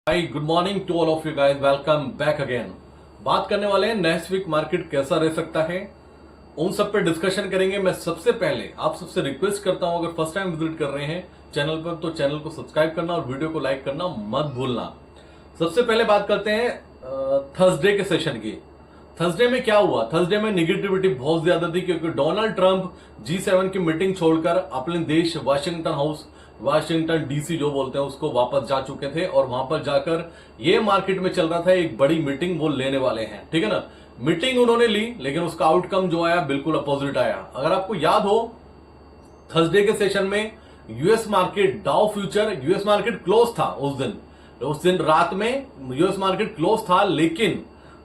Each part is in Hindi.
Hi good morning to all of you guys, welcome back again. बात करने वाले हैं नेक्स्ट वीक मार्केट कैसा रह सकता है, उन सब पे डिस्कशन करेंगे। मैं सबसे पहले आप सबसे रिक्वेस्ट करता हूं, अगर फर्स्ट टाइम विजिट कर रहे हैं चैनल पर तो चैनल को सब्सक्राइब करना और वीडियो को लाइक करना मत भूलना। सबसे पहले बात करते हैं थर्सडे के सेशन की। थर्सडे में क्या हुआ? थर्सडे में निगेटिविटी बहुत ज्यादा थी क्योंकि डोनाल्ड ट्रंप G7 की मीटिंग छोड़कर अपने देश वाशिंगटन डीसी जो बोलते हैं उसको वापस जा चुके थे और वहां पर जाकर ये मार्केट में चल रहा था एक बड़ी मीटिंग वो लेने वाले हैं, ठीक है ना। मीटिंग उन्होंने ली लेकिन उसका आउटकम जो आया बिल्कुल अपोजिट आया। अगर आपको याद हो थर्सडे के सेशन में यूएस मार्केट क्लोज था उस दिन रात में यूएस मार्केट क्लोज था, लेकिन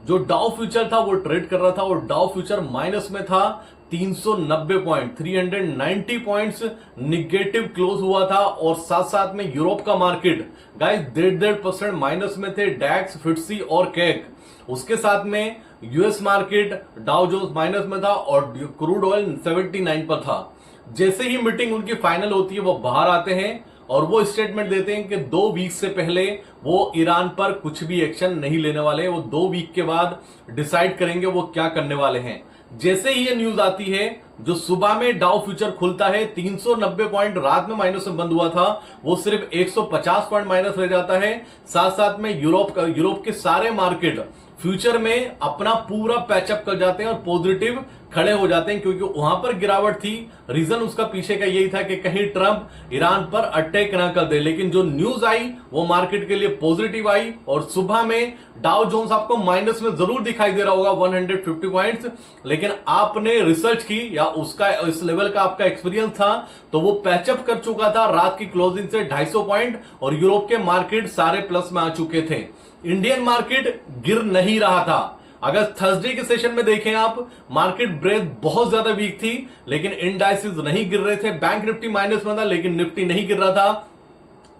जो डाउ फ्यूचर था वो ट्रेड कर रहा था और डाउ फ्यूचर माइनस में था 390 पॉइंट, 390 पॉइंट्स निगेटिव क्लोज हुआ था। और साथ साथ में यूरोप का मार्केट गाइस 1.5% माइनस में थे, डैक्स, फिट्सी और कैक। उसके साथ में US market Dow Jones minus में था और क्रूड ऑयल 79 पर था। जैसे ही मीटिंग उनकी फाइनल होती है वो बाहर आते हैं और वो स्टेटमेंट देते हैं कि 2 वीक से पहले वो ईरान पर कुछ भी एक्शन नहीं लेने वाले, वो 2 वीक के बाद डिसाइड करेंगे वो क्या करने वाले हैं। जैसे ही ये न्यूज आती है, जो सुबह में डाउ फ्यूचर खुलता है 390 पॉइंट रात में माइनस में बंद हुआ था, वो सिर्फ 150 पॉइंट माइनस रह जाता है। साथ साथ में यूरोप के सारे मार्केट फ्यूचर में अपना पूरा पैचअप कर जाते हैं और पॉजिटिव खड़े हो जाते हैं क्योंकि वहां पर गिरावट थी। रीजन उसका पीछे का यही था कि कहीं ट्रंप ईरान पर अटैक ना कर दे, लेकिन जो न्यूज आई वो मार्केट के लिए पॉजिटिव आई और सुबह में डाउ जोन्स आपको माइनस में जरूर दिखाई दे रहा होगा 150 पॉइंट्स, लेकिन आपने रिसर्च की या उसका इस लेवल का आपका एक्सपीरियंस था तो वो पैचअप कर चुका था रात की क्लोजिंग से 250 पॉइंट और यूरोप के मार्केट सारे प्लस में आ चुके थे। इंडियन मार्केट गिर नहीं रहा था। अगर थर्सडे के सेशन में देखें आप, मार्केट ब्रेथ बहुत ज्यादा वीक थी लेकिन इंडाइसेस नहीं गिर रहे थे। बैंक निफ्टी माइनस में था लेकिन निफ्टी नहीं गिर रहा था।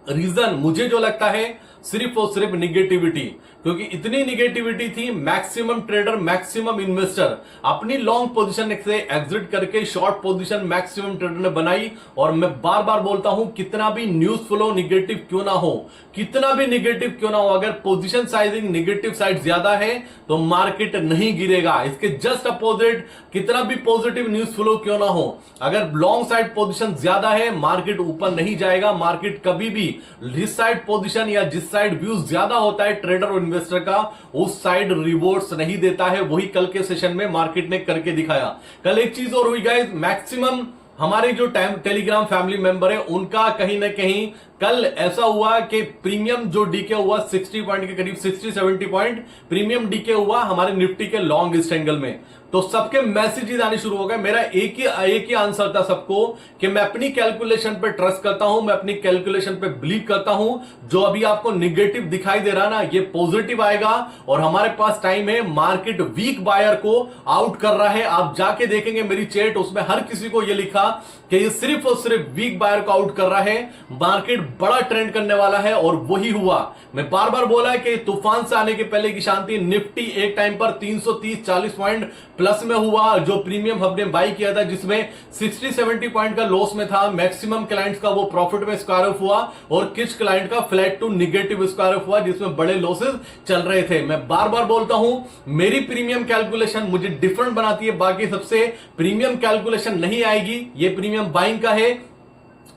रीजन मुझे जो लगता है सिर्फ और सिर्फ निगेटिविटी, क्योंकि इतनी निगेटिविटी थी, मैक्सिमम ट्रेडर, मैक्सिमम इन्वेस्टर अपनी लॉन्ग पोजीशन से एग्जिट करके शॉर्ट पोजीशन मैक्सिमम ट्रेडर ने बनाई। और मैं बार बार बोलता हूं, कितना भी न्यूज फ्लो निगेटिव क्यों ना हो, कितना भी निगेटिव क्यों ना हो, अगर पोजीशन साइजिंग निगेटिव साइड ज्यादा है तो मार्केट नहीं गिरेगा। इसके जस्ट अपोजिट कितना भी पॉजिटिव न्यूज फ्लो क्यों ना हो, अगर लॉन्ग साइड पोजीशन ज्यादा है मार्केट ऊपर नहीं जाएगा। मार्केट कभी भी जिस साइड पोजीशन या जिस साइड व्यूज ज्यादा होता है ट्रेडर और इन्वेस्टर का, उस साइड रिवॉर्ड्स नहीं देता है। वही कल के सेशन में मार्केट ने करके दिखाया। कल एक चीज और हुई गाइस, मैक्सिमम हमारे जो टेलीग्राम फैमिली मेंबर है उनका कहीं ना कहीं कल ऐसा हुआ कि प्रीमियम जो डीके हुआ 60 पॉइंट के करीब, 60-70 पॉइंट प्रीमियम डीके हुआ हमारे निफ्टी के लॉन्ग स्ट्रेंगल में। तो सबके मैसेजेस आने शुरू हो गए। मेरा एक ही आंसर था सबको कि मैं अपनी कैलकुलेशन पे ट्रस्ट करता हूं, मैं अपनी कैलकुलेशन पे बिलीव करता हूं। जो अभी आपको निगेटिव दिखाई दे रहा ना, ये पॉजिटिव आएगा और हमारे पास टाइम है। मार्केट वीक बायर को आउट कर रहा है। आप जाके देखेंगे मेरी चैट, उसमें हर किसी को ये लिखा कि ये सिर्फ और सिर्फ वीक बायर को आउट कर रहा है। मार्केट बड़ा ट्रेंड करने वाला है और वही हुआ। मैं बार बार बोला है कि तूफान से आने के पहले की शांति। निफ्टी एक टाइम पर 330-40 पॉइंट प्लस में हुआ, जो प्रीमियम हमने बाई किया था जिसमें 60-70 पॉइंट का लॉस में था। मैक्सिमम क्लाइंट्स का वो प्रॉफिट में स्क्वायर ऑफ हुआ और कुछ क्लाइंट का flat to negative square off हुआ जिसमें बड़े लॉसेस चल रहे थे। मैं बार बार बोलता हूं, मेरी प्रीमियम कैलकुलेशन मुझे डिफरेंट बनाती है, बाकी सबसे प्रीमियम कैलकुलेशन नहीं आएगी। ये प्रीमियम बाइंग का है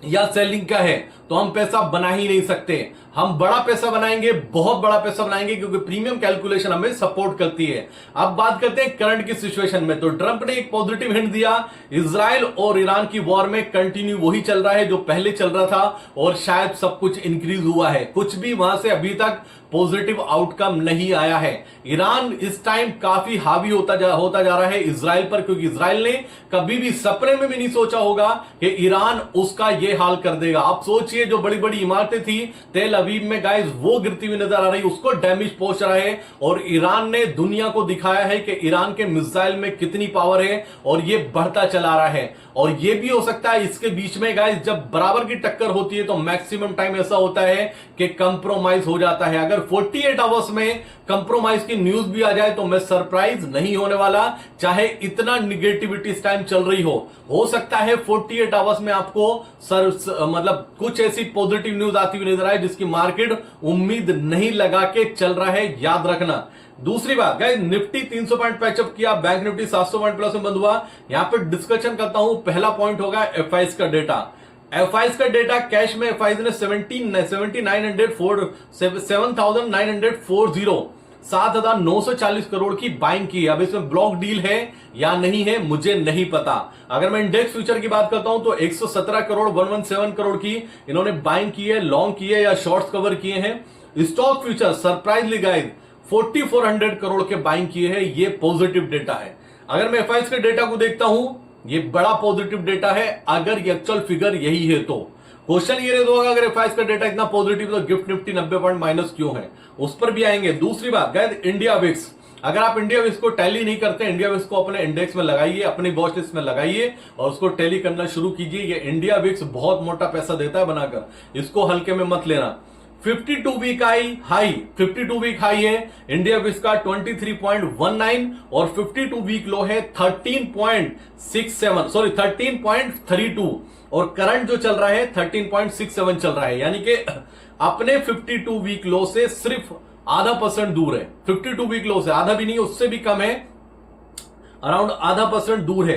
या सेलिंग का है तो हम पैसा बना ही नहीं सकते। हम बड़ा पैसा बनाएंगे, बहुत बड़ा पैसा बनाएंगे, क्योंकि प्रीमियम कैलकुलेशन हमें सपोर्ट करती है। अब बात करते हैं करंट की सिचुएशन में, तो ट्रंप ने एक पॉजिटिव हिंट दिया। इजराइल और ईरान की वॉर में कंटिन्यू वही चल रहा है जो पहले चल रहा था और शायद सब कुछ इंक्रीज हुआ है। कुछ भी वहां से अभी तक पॉजिटिव आउटकम नहीं आया है। ईरान इस टाइम काफी हावी होता जा रहा है इजराइल पर, क्योंकि इजराइल ने कभी भी सपने में भी नहीं सोचा होगा कि ईरान उसका ये हाल कर देगा। आप सोचिए, जो बड़ी बड़ी इमारतें थी तेल अवीव में गाइस, वो गिरती हुई नजर आ रही, उसको डैमेज पहुंच रहा है। और ईरान ने दुनिया को दिखाया है कि ईरान के मिसाइल में कितनी पावर है और ये बढ़ता चला रहा है। और ये भी हो सकता है इसके बीच में गाइस जब बराबर की टक्कर होती है तो मैक्सिमम टाइम ऐसा होता है कि कंप्रोमाइज हो जाता है। अगर 48 आवर्स में कंप्रोमाइज की न्यूज भी आ जाए तो मैं सरप्राइज नहीं होने वाला, चाहे इतना निगेटिविटी इस टाइम चल रही हो सकता है 48 आवर्स में आपको मतलब कुछ ऐसी पॉजिटिव न्यूज आती हुई नजर आए जिसकी मार्केट उम्मीद नहीं लगा के चल रहा है, याद रखना। दूसरी बात गाइस, निफ्टी 300 पॉइंट पैचअप किया, बैंक निफ्टी 700 पॉइंट प्लस में बंद हुआ। यहां पे डिस्कशन करता हूं, पहला पॉइंट होगा एफआईज का डेटा। एफआईज का डेटा कैश में एफआईज ने 7,940 करोड़ की बाइंग की। अब इसमें ब्लॉक डील है या नहीं है मुझे नहीं पता। अगर मैं इंडेक्स फ्यूचर की बात करता हूं तो 117 करोड़ 117 करोड़ की इन्होंने बाइंग की है, लॉन्ग की है या शॉर्ट्स कवर किए हैं। स्टॉक फ्यूचर सरप्राइजली गाइस 4400 करोड़ के बाइंग किए हैं, ये पॉजिटिव डेटा है। अगर मैं एफआईज के डेटा को देखता हूं, ये बड़ा पॉजिटिव डेटा है। अगर ये एक्चुअल फिगर यही है तो क्वेश्चन ये रह होगा, अगर एफआईज का डेटा इतना पॉजिटिव तो गिफ्ट निफ्टी 90 पॉइंट माइनस क्यों है, उस पर भी आएंगे। दूसरी बात गाइस, इंडिया विक्स, अगर आप इंडिया विक्स को टैली नहीं करते, इंडिया विक्स को अपने इंडेक्स में लगाइए, अपनी वॉच लिस्ट में लगाइए और उसको टैली करना शुरू कीजिए। ये इंडिया विक्स बहुत मोटा पैसा देता है बनाकर, इसको हल्के में मत लेना। 52 वीक हाई 52 वीक हाई है इंडिया विक्स का 23.19 और 52 वीक लो है 13.32 और करंट जो चल रहा है 13.67 चल रहा है, यानी कि अपने 52 वीक लो से सिर्फ आधा % दूर है। 52 वीक लो से आधा भी नहीं, उससे भी कम है, अराउंड आधा % दूर है,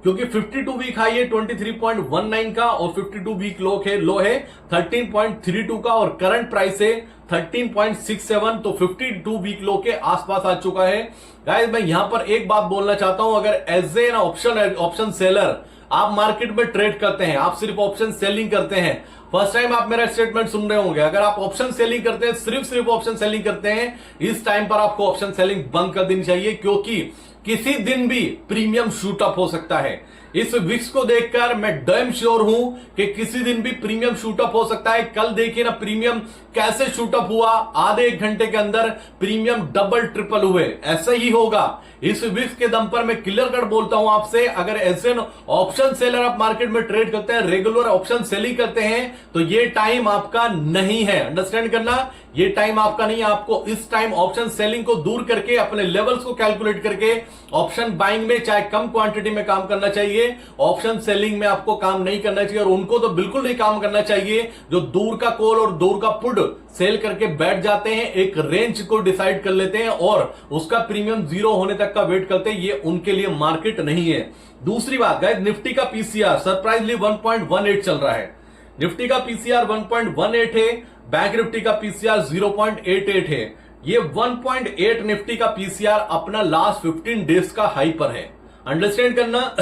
क्योंकि 52 वीक हाई है 23.19 का और 52 वीक लो है 13.32 का और करंट प्राइस है 13.67, तो 52 वीक लो के आसपास आ चुका है। गाइस मैं यहां पर एक बात बोलना चाहता हूं, अगर एज एन ऑप्शन सेलर आप मार्केट में ट्रेड करते हैं, आप सिर्फ ऑप्शन सेलिंग करते हैं, फर्स्ट टाइम आप मेरा स्टेटमेंट सुन रहे होंगे, अगर आप ऑप्शन सेलिंग करते हैं, सिर्फ ऑप्शन सेलिंग करते हैं, इस टाइम पर आपको ऑप्शन सेलिंग बंद कर देनी चाहिए, क्योंकि किसी दिन भी प्रीमियम शूट अप हो सकता है। इस विक्स को देखकर मैं डैम श्योर हूं कि किसी दिन भी प्रीमियम शूट अप हो सकता है। कल देखिए ना प्रीमियम कैसे शूट अप हुआ, आधे एक घंटे के अंदर प्रीमियम डबल ट्रिपल हुए। ऐसा ही होगा इस विक्स के दम पर, मैं क्लियर कट बोलता हूं आपसे। अगर ऐसे ऑप्शन सेलर आप मार्केट में ट्रेड करते हैं, रेगुलर ऑप्शन सेलिंग करते हैं, तो ये टाइम आपका नहीं है, अंडरस्टैंड करना, ये टाइम आपका नहीं है। आपको इस टाइम ऑप्शन सेलिंग को दूर करके अपने लेवल्स को कैलकुलेट करके ऑप्शन बाइंग में चाहे कम क्वांटिटी में काम करना चाहिए। ऑप्शन सेलिंग में आपको काम नहीं करना चाहिए, और उनको तो बिल्कुल नहीं काम करना चाहिए जो दूर का कॉल और दूर का पुट सेल करके बैठ जाते हैं, एक रेंज को डिसाइड कर लेते हैं और उसका प्रीमियम 0 होने तक का वेट करते हैं। ये उनके लिए मार्केट नहीं है। दूसरी बात गाइस, निफ्टी का पीसीआर सरप्राइजली 1.18 चल रहा है। निफ्टी का पीसीआर 1.18 है, बैंक निफ्टी का पीसीआर 0.88 है। ये 1.8 निफ्टी का पीसीआर अपना लास्ट 15 डेज का हाई पर है, अंडरस्टैंड करना।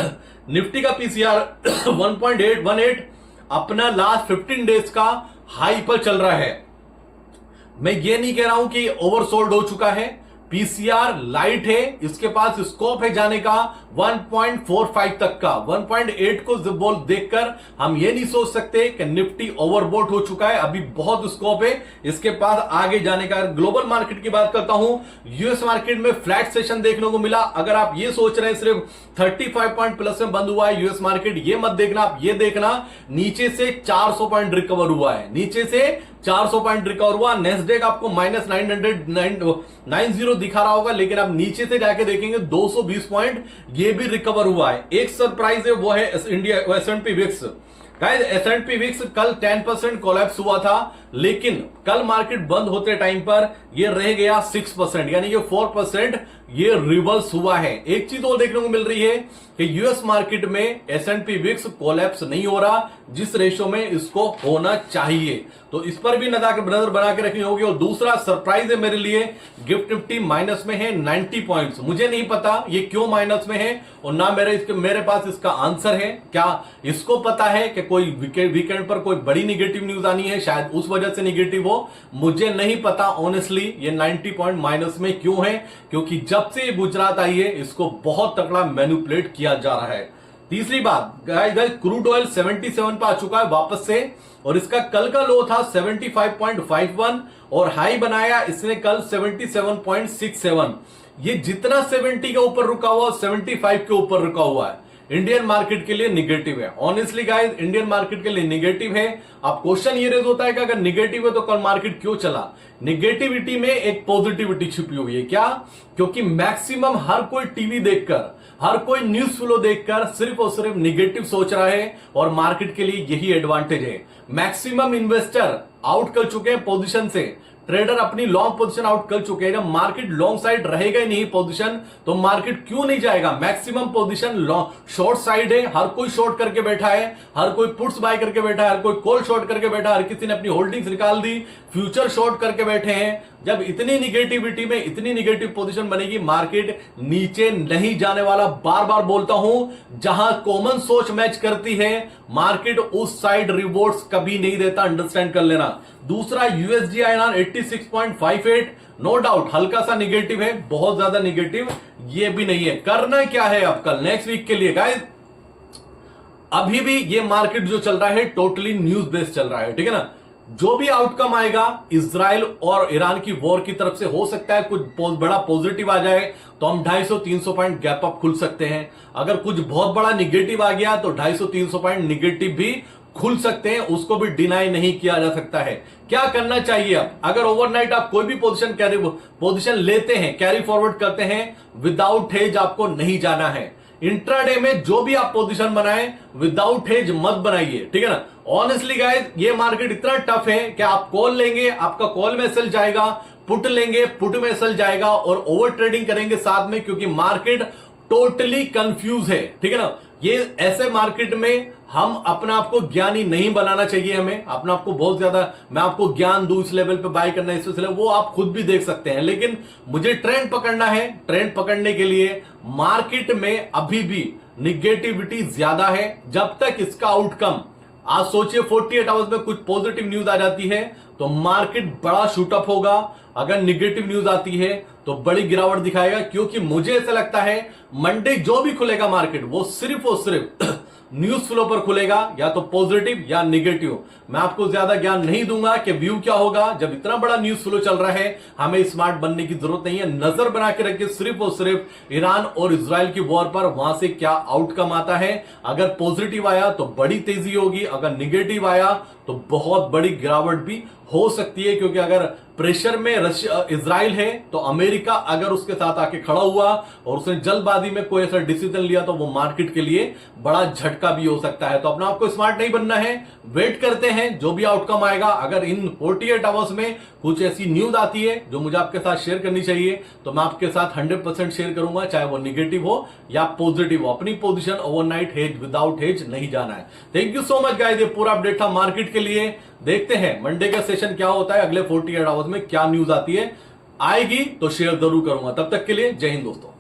निफ्टी का पीसीआर 1.818 अपना लास्ट 15 डेज का हाई पर चल रहा है। मैं ये नहीं कह रहा हूं कि ओवरसोल्ड हो चुका है, पीसीआर लाइट है, इसके पास स्कोप है जाने का 1.45 तक का। 1.8 को बोल देखकर हम ये नहीं सोच सकते कि निफ्टी ओवरबोट हो चुका है, अभी बहुत स्कोप है इसके पास आगे जाने का। ग्लोबल मार्केट की बात करता हूं, यूएस मार्केट में फ्लैट सेशन देखने को मिला। अगर आप ये सोच रहे हैं सिर्फ 35 पॉइंट प्लस में बंद हुआ है यूएस मार्केट, ये मत देखना, आप ये देखना नीचे से 400 पॉइंट रिकवर हुआ है, नीचे से 400 पॉइंट रिकवर हुआ। नेस्डेक आपको -990 दिखा रहा होगा, लेकिन आप नीचे से जाके देखेंगे 220 पॉइंट ये भी रिकवर हुआ है। एक सरप्राइज है वो है India S&P Vicks. Guys S&P Vicks कल 10% कोलैप्स हुआ था, लेकिन कल मार्केट बंद होते टाइम पर ये रह गया 6%, यानी कि 4% ये रिवर्स हुआ है। एक चीज और देखने को मिल रही है कि यूएस मार्केट में S&P विक्स कोलैप्स नहीं हो रहा जिस रेशो में इसको होना चाहिए, तो इस पर भी नजर बना के रखनी होगी। और दूसरा सरप्राइज है मेरे लिए, गिफ्ट निफ्टी माइनस में है 90 पॉइंट्स। मुझे नहीं पता ये क्यों माइनस में है और ना मेरे पास इसका आंसर है। क्या इसको पता है कि कोई वीकेंड पर कोई बड़ी निगेटिव न्यूज आनी है, शायद उस वजह से निगेटिव हो, मुझे नहीं पता ऑनेस्टली ये 90 पॉइंट माइनस में क्यों है, क्योंकि जब से गुजरात आई है इसको बहुत तगड़ा मैनिपुलेट किया जा रहा है। तीसरी बात गाइस, क्रूड ऑयल 77 पर आ चुका है वापस से, और इसका कल का लो था 75.51 और हाई बनाया इसने कल 77.67। ये जितना 70 के ऊपर रुका हुआ 75 के ऊपर रुका हुआ है, इंडियन मार्केट के लिए निगेटिव है। ऑनेस्टली गाइस, इंडियन मार्केट के लिए निगेटिव है। अब क्वेश्चन ये रेज होता है कि अगर निगेटिव है तो कल मार्केट क्यों चला? निगेटिविटी में एक पॉजिटिविटी छुपी हुई है। क्या? क्योंकि मैक्सिमम हर कोई टीवी देखकर, हर कोई न्यूज फ्लो देखकर सिर्फ और सिर्फ निगेटिव सोच रहा है और मार्केट के लिए यही एडवांटेज है। मैक्सिमम इन्वेस्टर आउट कर चुके हैं पोजीशन से, ट्रेडर अपनी लॉन्ग पोजीशन आउट कर चुके हैं। जब मार्केट लॉन्ग साइड रहेगा ही नहीं पोजीशन, तो मार्केट क्यों नहीं जाएगा? Maximum position long short side है, हर कोई शॉर्ट करके बैठा है, हर कोई पुट्स बाय करके बैठा है, हर कोई कॉल शॉर्ट करके बैठा है, हर किसी ने अपनी होल्डिंग्स निकाल दी, फ्यूचर शॉर्ट करके बैठे हैं। जब इतनी निगेटिविटी में इतनी निगेटिव पोजीशन बनेगी, मार्केट नीचे नहीं जाने वाला। बार बार बोलता हूं, जहां कॉमन सोच मैच करती है मार्केट उस साइड रिवॉर्ड्स कभी नहीं देता, अंडरस्टैंड कर लेना। दूसरा, यूएसडी INR 86.58, नो डाउट हल्का सा निगेटिव है, बहुत ज्यादा निगेटिव ये भी नहीं है। करना क्या है अब कल नेक्स्ट वीक के लिए गाइस? अभी भी ये मार्केट जो चल रहा है टोटली न्यूज बेस्ड चल रहा है, ठीक है ना। जो भी आउटकम आएगा इजराइल और ईरान की वॉर की तरफ से, हो सकता है कुछ बड़ा पॉजिटिव आ जाए तो हम 250-300 पॉइंट गैप अप खुल सकते हैं। अगर कुछ बहुत बड़ा निगेटिव आ गया तो 250-300 पॉइंट निगेटिव भी खुल सकते हैं, उसको भी डिनाई नहीं किया जा सकता है। क्या करना चाहिए अब? अगर ओवरनाइट आप कोई भी पोजीशन लेते हैं, कैरी फॉरवर्ड करते हैं, विदाउट हेज आपको नहीं जाना है। इंट्राडे में जो भी आप पोजीशन बनाएं, विदाउट हेज मत बनाइए, ठीक है ना। ऑनेस्टली गाइस, ये मार्केट इतना टफ है कि आप कॉल लेंगे, आपका कॉल में सेल जाएगा, पुट लेंगे, पुट में सेल जाएगा, और ओवर ट्रेडिंग करेंगे साथ में, क्योंकि मार्केट टोटली कंफ्यूज है, ठीक है ना। ये ऐसे मार्केट में हम अपने आप को ज्ञानी नहीं बनाना चाहिए। हमें अपने आप को बहुत ज्यादा, मैं आपको ज्ञान दूं इस लेवल पे बाय करना है, इस लेवल, वो आप खुद भी देख सकते हैं। लेकिन मुझे ट्रेंड पकड़ना है। ट्रेंड पकड़ने के लिए मार्केट में अभी भी निगेटिविटी ज्यादा है। जब तक इसका आउटकम, आज सोचिए 48 आवर्स में कुछ पॉजिटिव न्यूज आ जाती है तो मार्केट बड़ा शूटअप होगा। अगर निगेटिव न्यूज आती है तो बड़ी गिरावट दिखाएगा, क्योंकि मुझे ऐसा लगता है मंडे जो भी खुलेगा मार्केट, वो सिर्फ और सिर्फ न्यूज फ्लो पर खुलेगा, या तो पॉजिटिव या निगेटिव। मैं आपको ज्यादा ज्ञान नहीं दूंगा कि व्यू क्या होगा। जब इतना बड़ा न्यूज फ्लो चल रहा है, हमें स्मार्ट बनने की जरूरत नहीं है। नजर बना के रखिए सिर्फ और सिर्फ ईरान और इजराइल की वॉर पर, वहां से क्या आउटकम आता है। अगर पॉजिटिव आया तो बड़ी तेजी होगी, अगर निगेटिव आया तो बहुत बड़ी गिरावट भी हो सकती है। क्योंकि अगर प्रेशर में इजराइल है तो अमेरिका अगर उसके साथ आके खड़ा हुआ और उसने जल्दबाजी में कोई ऐसा डिसीजन लिया तो वो मार्केट के लिए बड़ा झटका भी हो सकता है। तो अपना आपको स्मार्ट नहीं बनना है, वेट करते हैं जो भी आउटकम आएगा। अगर इन 48 आवर्स में कुछ ऐसी न्यूज आती है जो मुझे आपके साथ शेयर करनी चाहिए तो मैं आपके साथ 100% शेयर करूंगा, चाहे वो निगेटिव हो या पॉजिटिव हो। अपनी position overnight hedge, without hedge नहीं जाना है। Thank you so much guys, ये पूरा अपडेट था मार्केट के लिए। देखते हैं मंडे का सेशन क्या होता है, अगले 48 आवर्स में क्या न्यूज आती है। आएगी तो शेयर जरूर करूंगा। तब तक के लिए जय हिंद दोस्तों।